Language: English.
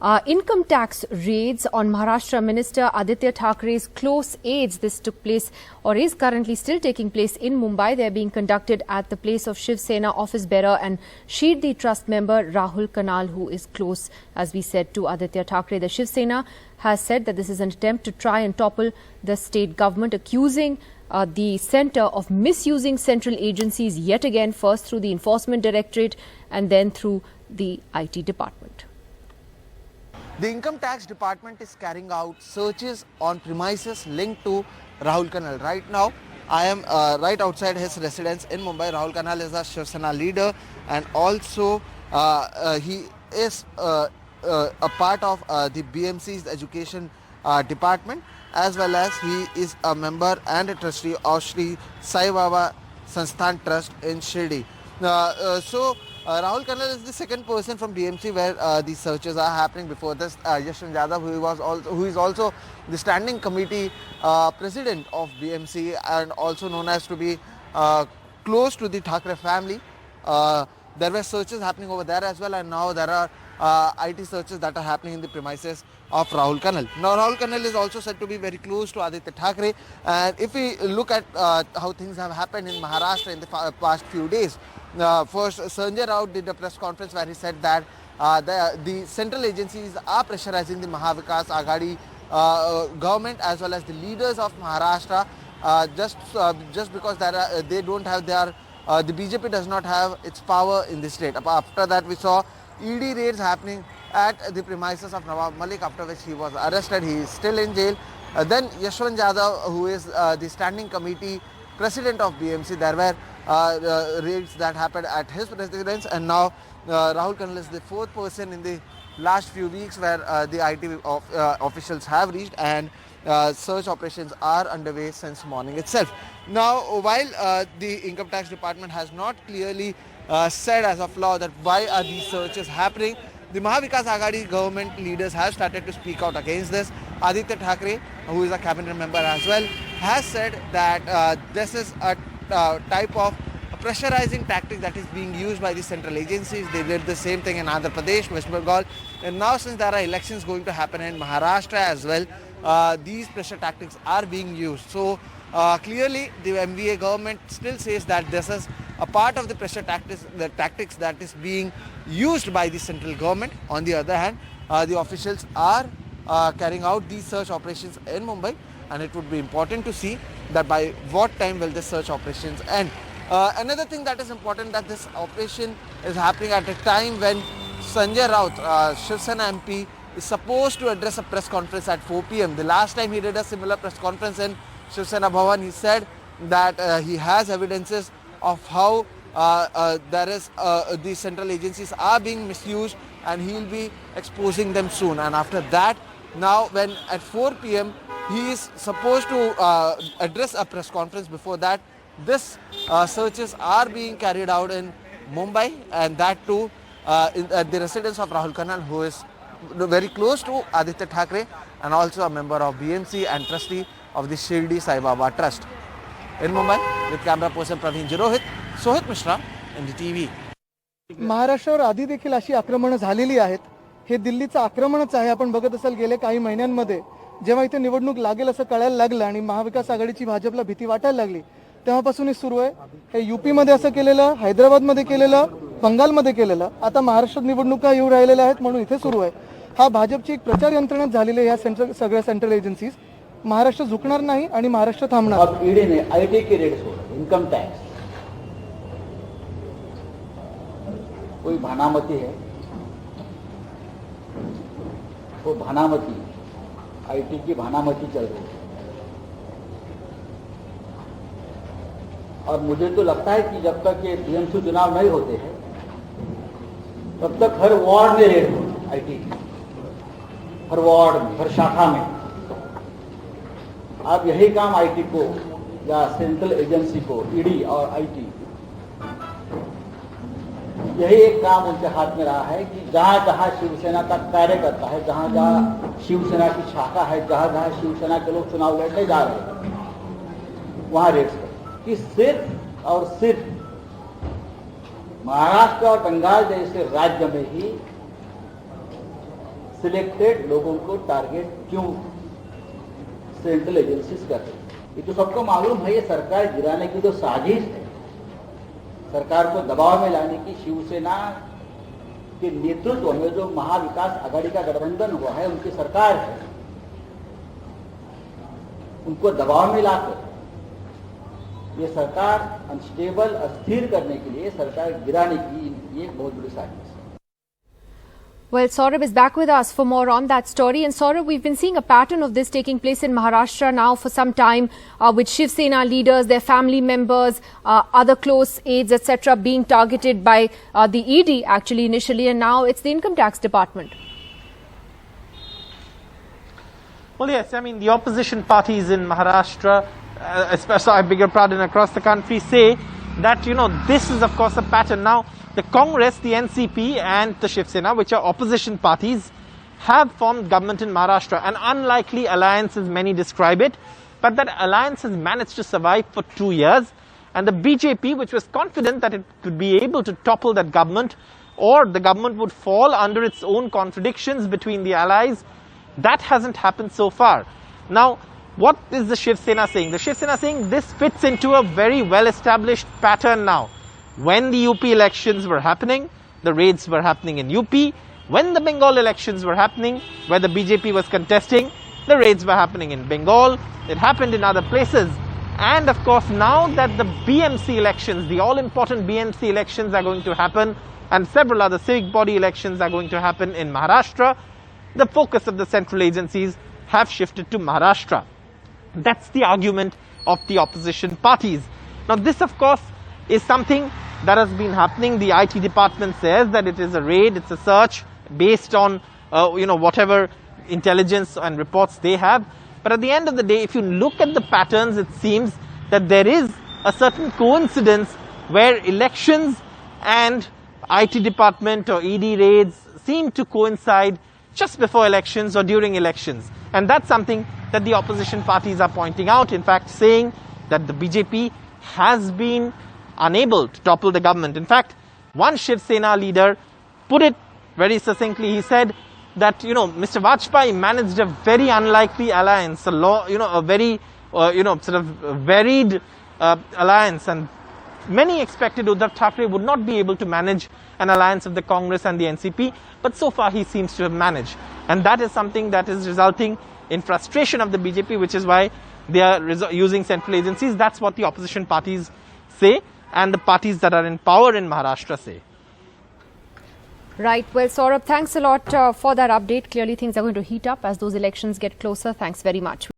Income tax raids on Maharashtra Minister Aaditya Thackeray's close aides. This took place or is currently still taking place in Mumbai. They are being conducted at the place of Shiv Sena office bearer and Shirdi Trust member Rahul Kanal, who is close, as we said, to Aaditya Thackeray. The Shiv Sena has said that this is an attempt to try and topple the state government, accusing the centre of misusing central agencies yet again, first through the Enforcement Directorate and then through the IT department. The Income Tax Department is carrying out searches on premises linked to Rahul Kanal. Right now, I am right outside his residence in Mumbai. Rahul Kanal is a Shiv Sena leader, and also he is a part of the BMC's education department, as well as he is a member and a trustee of Shri Sai Baba Sansthan Trust in Shirdi. Rahul Kanal is the second person from BMC where these searches are happening. Before this, Yashwant Yadav, who is also the standing committee president of BMC and also known as to be close to the Thackeray family. There were searches happening over there as well, and now there are IT searches that are happening in the premises of Rahul Kanal. Now, Rahul Kanal is also said to be very close to Aaditya Thackeray, and if we look at how things have happened in Maharashtra in the past few days, first, Sanjay Raut did a press conference where he said that the central agencies are pressurizing the Mahavikas Aghadi government as well as the leaders of Maharashtra just because they don't have the BJP does not have its power in the state. After that, we saw ED raids happening at the premises of Nawab Malik, after which he was arrested. He is still in jail. Then Yashwant Yadav, who is the standing committee president of BMC, there were raids that happened at his residence, and now Rahul Kanal is the fourth person in the last few weeks where the IT officials have reached, and search operations are underway since morning itself. Now, while the Income Tax Department has not clearly said as of law that why are these searches happening, the Mahavikas Aghadi government leaders have started to speak out against this. Aaditya Thackeray, who is a cabinet member as well, has said that this is a type of pressurizing tactic that is being used by the central agencies. They did the same thing in Andhra Pradesh, West Bengal, and now since there are elections going to happen in Maharashtra as well, these pressure tactics are being used. So clearly the MVA government still says that this is a part of the pressure tactics that is being used by the central government. On the other hand, the officials are carrying out these search operations in Mumbai, and it would be important to see that by what time will the search operations end. Another thing that is important, that this operation is happening at a time when Sanjay Raut, Shiv Sena MP, is supposed to address a press conference at 4 p.m. The last time he did a similar press conference in Shiv Sena Bhavan, he said that he has evidences of how the central agencies are being misused, and he will be exposing them soon. And after that, now when at 4 p.m. he is supposed to address a press conference, before that, this searches are being carried out in Mumbai, and that too at the residence of Rahul Kanal, who is very close to Aaditya Thackeray and also a member of BMC and trustee of the Shirdi Sai Baba Trust. In Mumbai, with camera person Praveen Jirohit, Sohit Mishra, NDTV. महाराष्ट्रावर आधी देखील अशी आक्रमण झालेली आहेत. हे दिल्लीचं आक्रमणच आहे. आपण बघत असाल गेल्या काही महिन्यांमध्ये जेव्हा इथे निवडणूक लागेल असं कळायला लागलं आणि महाविकास आघाडीची भाजपला भीती वाटायला लागली, तेव्हापासून हे सुरू आहे. हे यूपी मध्ये असं केलेलं, हैदराबाद मध्ये केलेलं, बंगाल मध्ये केलेलं, आता महाराष्ट्रात निवडणुका येऊ राहिलेल्या आहेत म्हणून इथे सुरू आहे. हा भाजपची एक प्रचार यंत्रणाच झालेली आहे. ह्या सगळ्या सेंट्रल एजन्सीज महाराष्ट्र झुकणार नाही आणि महाराष्ट्र थांबणार. अब ईडी ने आईटी के रेट्स हो, इनकम टैक्स, कोई भानामती है, वो भानामती आईटी की भानामती चल रही है. और मुझे तो लगता है कि जब तक ये बीएमसी चुनाव नहीं होते हैं तब तक हर वार्ड में रेड हो, आईटी हर वार्ड में, हर शाखा में. अब यही काम आईटी को या सेंट्रल एजेंसी को, ईडी और आईटी, यही एक काम उनके हाथ में रहा है कि जहां जहां शिवसेना का कार्यकर्ता है, जहां जहां शिवसेना की शाखा है, जहां जहां शिवसेना के लोग चुनाव लड़ने जा रहे हैं, वहां रेड्स करें. कि सिर्फ और सिर्फ महाराष्ट्र और बंगाल जैसे राज्य में ही सिलेक्टेड लोगों को टारगेट क्यों सेंट्रल एजेंसीज कर रही है? ये तो सबको मालूम है, ये सरकार गिराने की तो साजिश है। सरकार को दबाव में लाने की शिवसेना के नेतृत्व में जो महाविकास आघाड़ी का गठबंधन हुआ है, उनकी सरकार है, उनको दबाव में लाकर ये सरकार अनस्टेबल, अस्थिर करने के लिए, सरकार गिराने की ये एक बहुत बड़ी साजिश है। Well, Saurabh is back with us for more on that story. And Saurabh, we've been seeing a pattern of this taking place in Maharashtra now for some time, with Shiv Sena leaders, their family members, other close aides, etc., being targeted by the ED actually initially, and now it's the income tax department. Well, yes, I mean, the opposition parties in Maharashtra, especially, I beg your pardon, across the country, say that, you know, this is of course a pattern. Now, the Congress, the NCP and the Shiv Sena, which are opposition parties, have formed government in Maharashtra. An unlikely alliance as many describe it, but that alliance has managed to survive for 2 years. And the BJP, which was confident that it could be able to topple that government, or the government would fall under its own contradictions between the allies, that hasn't happened so far. Now, what is the Shiv Sena saying? The Shiv Sena saying this fits into a very well-established pattern now. When the UP elections were happening, the raids were happening in UP. When the Bengal elections were happening, where the BJP was contesting, the raids were happening in Bengal. It happened in other places. And of course, now that the BMC elections, the all-important BMC elections are going to happen, and several other civic body elections are going to happen in Maharashtra, the focus of the central agencies have shifted to Maharashtra. That's the argument of the opposition parties. Now, this of course is something that has been happening. The IT department says that it is a raid, it's a search based on whatever intelligence and reports they have. But at the end of the day, if you look at the patterns, it seems that there is a certain coincidence where elections and IT department or ED raids seem to coincide just before elections or during elections. And that's something that the opposition parties are pointing out, in fact saying that the BJP has been unable to topple the government. In fact, one Shiv Sena leader put it very succinctly. He said that, Mr. Vajpayee managed a very unlikely alliance, a very, sort of varied alliance, and many expected Uddhav Thackeray would not be able to manage an alliance of the Congress and the NCP, but so far he seems to have managed. And that is something that is resulting in frustration of the BJP, which is why they are using central agencies. That's what the opposition parties say, and the parties that are in power in Maharashtra say. Right. Well, Saurabh, thanks a lot for that update. Clearly, things are going to heat up as those elections get closer. Thanks very much.